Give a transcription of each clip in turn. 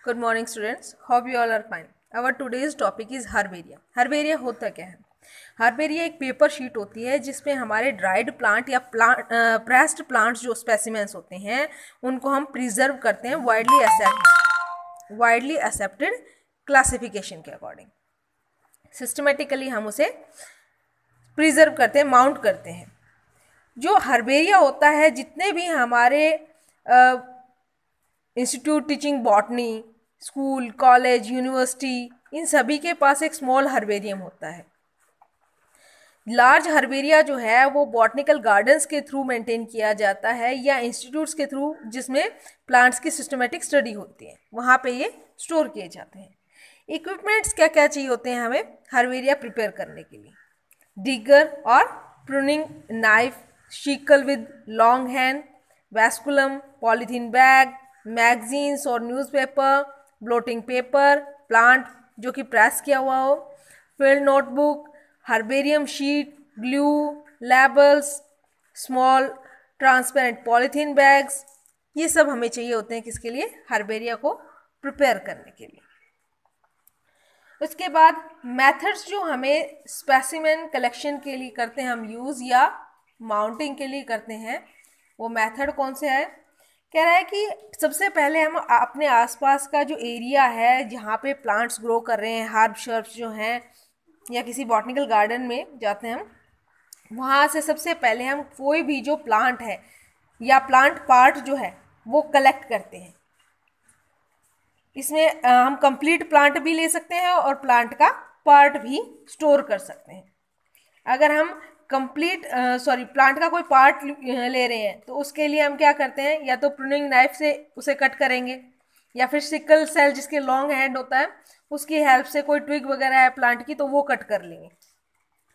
Good morning students, hope you all are fine. Our today's topic is herbaria. Herbaria होता क्या है? Herbaria एक paper sheet होती है जिसमें हमारे ड्राइड प्लांट या प्रेस्ड प्लांट्स जो स्पेसिमेंस होते हैं उनको हम प्रिजर्व करते हैं वाइडली एक्सेप्टेड क्लासिफिकेशन के अकॉर्डिंग। सिस्टमेटिकली हम उसे प्रिजर्व करते हैं, माउंट करते हैं। जो हर्बेरिया होता है, जितने भी हमारे institute teaching botany, school, college, university, इन सभी के पास एक स्मॉल हर्बेरियम होता है। लार्ज हर्बेरिया जो है वो बॉटनिकल गार्डन्स के थ्रू मेंटेन किया जाता है या इंस्टीट्यूट्स के थ्रू, जिसमें प्लांट्स की सिस्टमेटिक स्टडी होती है, वहाँ पे ये स्टोर किए जाते हैं। इक्विपमेंट्स क्या क्या चाहिए होते हैं हमें हर्बेरिया प्रिपेयर करने के लिए? डिगर और pruning knife, sickle with long hand, vasculum, polythene bag, magazines और न्यूज़पेपर, ब्लोटिंग पेपर, प्लांट जो कि प्रेस किया हुआ हो, field notebook, herbarium sheet, glue, labels, small transparent polythene bags, ये सब हमें चाहिए होते हैं किसके लिए? हर्बेरिया को प्रिपेयर करने के लिए। उसके बाद मेथड्स जो हमें स्पेसिमेन कलेक्शन के लिए करते हैं हम यूज़ या माउंटिंग के लिए करते हैं, वो मेथड कौन से है? कह रहा है कि सबसे पहले हम अपने आसपास का जो एरिया है जहाँ पे प्लांट्स ग्रो कर रहे हैं, हर्ब शर्ब्स जो हैं, या किसी बॉटनिकल गार्डन में जाते हैं हम, वहाँ से सबसे पहले हम कोई भी जो प्लांट है या प्लांट पार्ट जो है वो कलेक्ट करते हैं। इसमें हम कंप्लीट प्लांट भी ले सकते हैं और प्लांट का पार्ट भी स्टोर कर सकते हैं। अगर हम प्लांट का कोई पार्ट ले रहे हैं तो उसके लिए हम क्या करते हैं? या तो प्रूनिंग नाइफ से उसे कट करेंगे या फिर सिकल सेल जिसके लॉन्ग हैंड होता है उसकी हेल्प से कोई ट्विग वगैरह है प्लांट की तो वो कट कर लेंगे।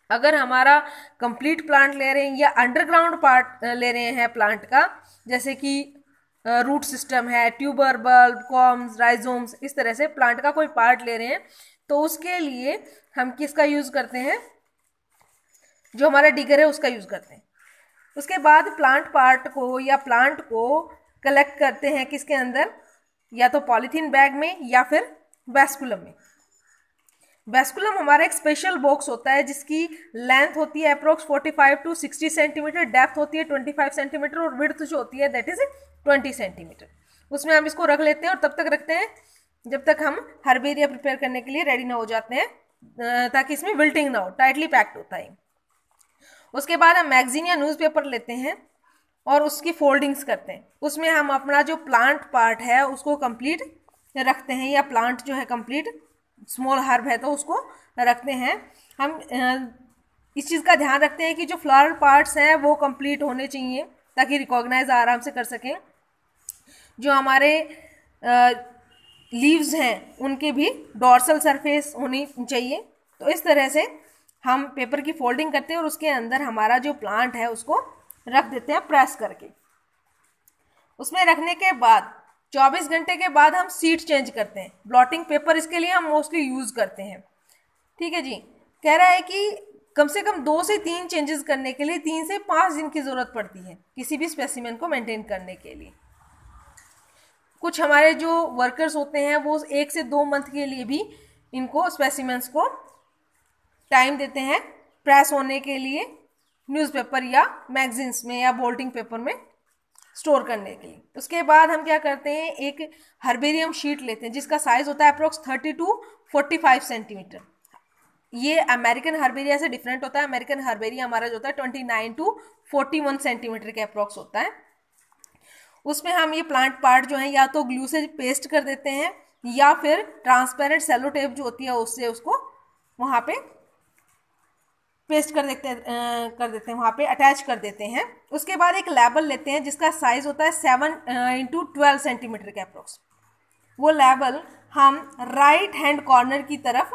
अगर हमारा कंप्लीट प्लांट ले रहे हैं या अंडरग्राउंड पार्ट ले रहे हैं प्लांट का, जैसे कि रूट सिस्टम है, ट्यूबर, बल्ब, कॉम्स, राइजोम्स, इस तरह से प्लांट का कोई पार्ट ले रहे हैं तो उसके लिए हम किसका यूज़ करते हैं? जो हमारा डिगर है उसका यूज़ करते हैं। उसके बाद प्लांट पार्ट को या प्लांट को कलेक्ट करते हैं किसके अंदर? या तो पॉलीथीन बैग में या फिर वैस्कुलम में। वैस्कुलम हमारा एक स्पेशल बॉक्स होता है जिसकी लेंथ होती है अप्रोक्स 45 to 60 सेंटीमीटर, डेप्थ होती है 25 सेंटीमीटर और विड्थ जो होती है दैट इज 20 सेंटीमीटर। उसमें हम इसको रख लेते हैं और तब तक रखते हैं जब तक हम हर्बेरिया प्रिपेयर करने के लिए रेडी ना हो जाते हैं, ताकि इसमें विल्टिंग ना हो, टाइटली पैक्ड होता है। उसके बाद हम मैगजीन या न्यूज़पेपर लेते हैं और उसकी फोल्डिंग्स करते हैं। उसमें हम अपना जो प्लांट पार्ट है उसको कंप्लीट रखते हैं, या प्लांट जो है कंप्लीट स्मॉल हर्ब है तो उसको रखते हैं। हम इस चीज़ का ध्यान रखते हैं कि जो फ्लावर पार्ट्स हैं वो कंप्लीट होने चाहिए ताकि रिकॉग्नाइज आराम से कर सकें। जो हमारे लीव्स हैं उनके भी डॉर्सल सरफेस होनी चाहिए। तो इस तरह से हम पेपर की फोल्डिंग करते हैं और उसके अंदर हमारा जो प्लांट है उसको रख देते हैं प्रेस करके। उसमें रखने के बाद 24 घंटे के बाद हम सीट चेंज करते हैं। ब्लॉटिंग पेपर इसके लिए हम मोस्टली यूज़ करते हैं। ठीक है जी। कह रहा है कि कम से कम 2 से 3 चेंजेस करने के लिए 3 से 5 दिन की ज़रूरत पड़ती है किसी भी स्पेसिमेन को मेंटेन करने के लिए। कुछ हमारे जो वर्कर्स होते हैं वो 1 से 2 मंथ के लिए भी इनको स्पेसिमेंस को टाइम देते हैं प्रेस होने के लिए, न्यूज़पेपर या मैगजीन्स में या बोल्टिंग पेपर में स्टोर करने के लिए। उसके बाद हम क्या करते हैं? एक हर्बेरियम शीट लेते हैं जिसका साइज होता है अप्रोक्स 30 to 45 सेंटीमीटर। ये अमेरिकन हर्बेरिया से डिफरेंट होता है। अमेरिकन हर्बेरिया हमारा जो होता है 29 to 41 सेंटीमीटर के अप्रोक्स होता है। उसमें हम ये प्लांट पार्ट जो है या तो ग्लू से पेस्ट कर देते हैं या फिर ट्रांसपेरेंट सेलो टेप जो होती है उससे उसको वहाँ पे पेस्ट कर देते हैं, वहाँ पे अटैच कर देते हैं। उसके बाद एक लेबल लेते हैं जिसका साइज होता है 7 into 12 सेंटीमीटर के अप्रोक्स। वो लेबल हम राइट हैंड कॉर्नर की तरफ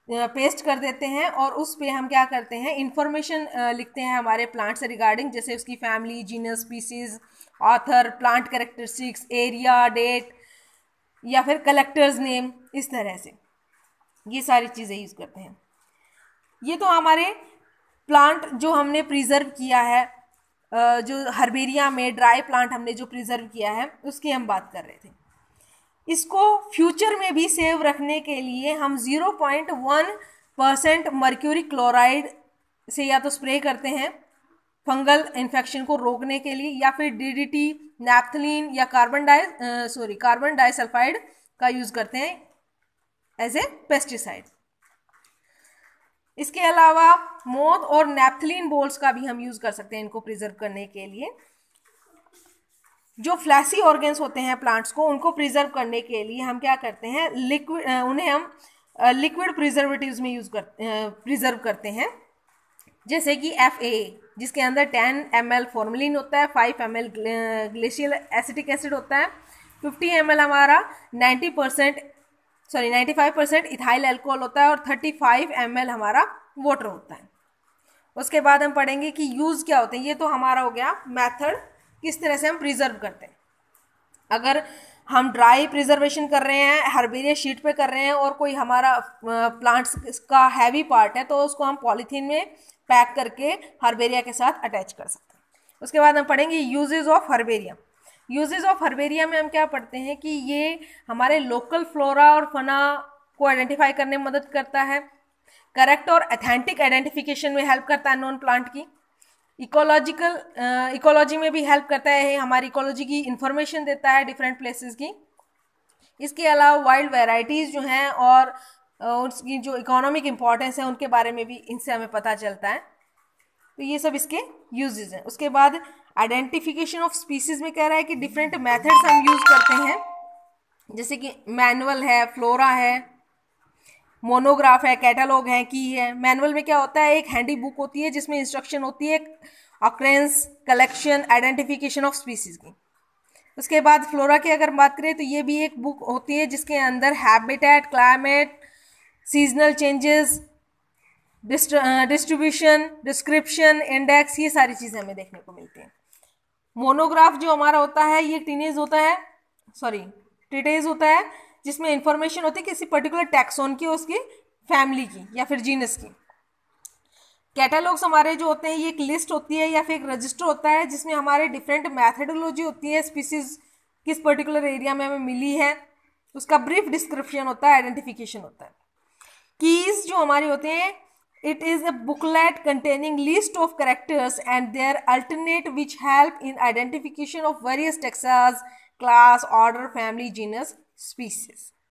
पेस्ट कर देते हैं और उस पे हम क्या करते हैं? इंफॉर्मेशन लिखते हैं हमारे प्लांट से रिगार्डिंग, जैसे उसकी family, genus, species, author, plant characteristics, area, date या फिर कलेक्टर्स नेम, इस तरह से ये सारी चीज़ें यूज़ करते हैं। ये तो हमारे प्लांट जो हमने प्रिजर्व किया है, जो हर्बेरिया में ड्राई प्लांट हमने जो प्रिजर्व किया है उसकी हम बात कर रहे थे। इसको फ्यूचर में भी सेव रखने के लिए हम 0.1% मर्क्यूरी क्लोराइड से या तो स्प्रे करते हैं फंगल इन्फेक्शन को रोकने के लिए, या फिर डीडीटी, नैप्थलीन या कार्बन डाइसल्फाइड का यूज करते हैं एज ए पेस्टिसाइड। इसके अलावा मोथ और नैप्थलीन बोल्स का भी हम यूज कर सकते हैं इनको प्रिजर्व करने के लिए। जो फ्लैसी ऑर्गेन्स होते हैं प्लांट्स को, उनको प्रिजर्व करने के लिए हम क्या करते हैं, उन्हें हम लिक्विड प्रिजर्वेटिव्स में प्रिजर्व करते हैं, जैसे कि FAA, जिसके अंदर 10 ml फॉर्मेलिन होता है, 5 ml ग्लेशियल एसिटिक एसिड होता है, 50 ml हमारा 95% इथाइल अल्कोहल होता है और 35 ml हमारा वाटर होता है। उसके बाद हम पढ़ेंगे कि यूज़ क्या होते हैं। ये तो हमारा हो गया मेथड, किस तरह से हम प्रिजर्व करते हैं। अगर हम ड्राई प्रिजर्वेशन कर रहे हैं, हर्बेरिया शीट पे कर रहे हैं और कोई हमारा प्लांट्स का हैवी पार्ट है, तो उसको हम पॉलीथीन में पैक करके हर्बेरिया के साथ अटैच कर सकते हैं। उसके बाद हम पढ़ेंगे uses of herbaria. Uses of herbaria में हम क्या पढ़ते हैं कि ये हमारे लोकल फ्लोरा और फना को आइडेंटिफाई करने में मदद करता है, करेक्ट और अथेंटिक आइडेंटिफिकेशन में हेल्प करता है नॉन प्लांट की, इकोलॉजी में भी हेल्प करता है, हमारी इकोलॉजी की इंफॉर्मेशन देता है डिफरेंट प्लेसेस की। इसके अलावा वाइल्ड वेराइटीज़ जो हैं और उसकी जो इकोनॉमिक इम्पोर्टेंस है उनके बारे में भी इनसे हमें पता चलता है। तो ये सब इसके यूजेस हैं। उसके बाद आइडेंटिफिकेशन ऑफ स्पीसीज में कह रहा है कि डिफरेंट मेथड्स हम यूज करते हैं, जैसे कि मैनुअल है, फ्लोरा है, मोनोग्राफ है, कैटलॉग है, की है। मैनुअल में क्या होता है, एक हैंडी बुक होती है जिसमें इंस्ट्रक्शन होती है occurrence, collection, identification of species की। उसके बाद फ्लोरा की अगर बात करें तो ये भी एक बुक होती है जिसके अंदर habitat, climate, seasonal changes, distribution, description, index, ये सारी चीज़ें हमें देखने को मिलती हैं। मोनोग्राफ जो हमारा होता है ये ट्रीटेज होता है जिसमें इंफॉर्मेशन होती है किसी पर्टिकुलर टैक्सोन की, उसकी फैमिली की या फिर जीनस की। कैटलॉग्स हमारे जो होते हैं ये एक लिस्ट होती है या फिर एक रजिस्टर होता है जिसमें हमारे डिफरेंट मैथडोलॉजी होती है, स्पीसीज किस पर्टिकुलर एरिया में हमें मिली है, उसका ब्रीफ डिस्क्रिप्शन होता है, आइडेंटिफिकेशन होता है। कीज जो हमारी होते हैं, it is a booklet containing list of characters and their alternate which help in identification of various taxa, class, order, family, genus, species.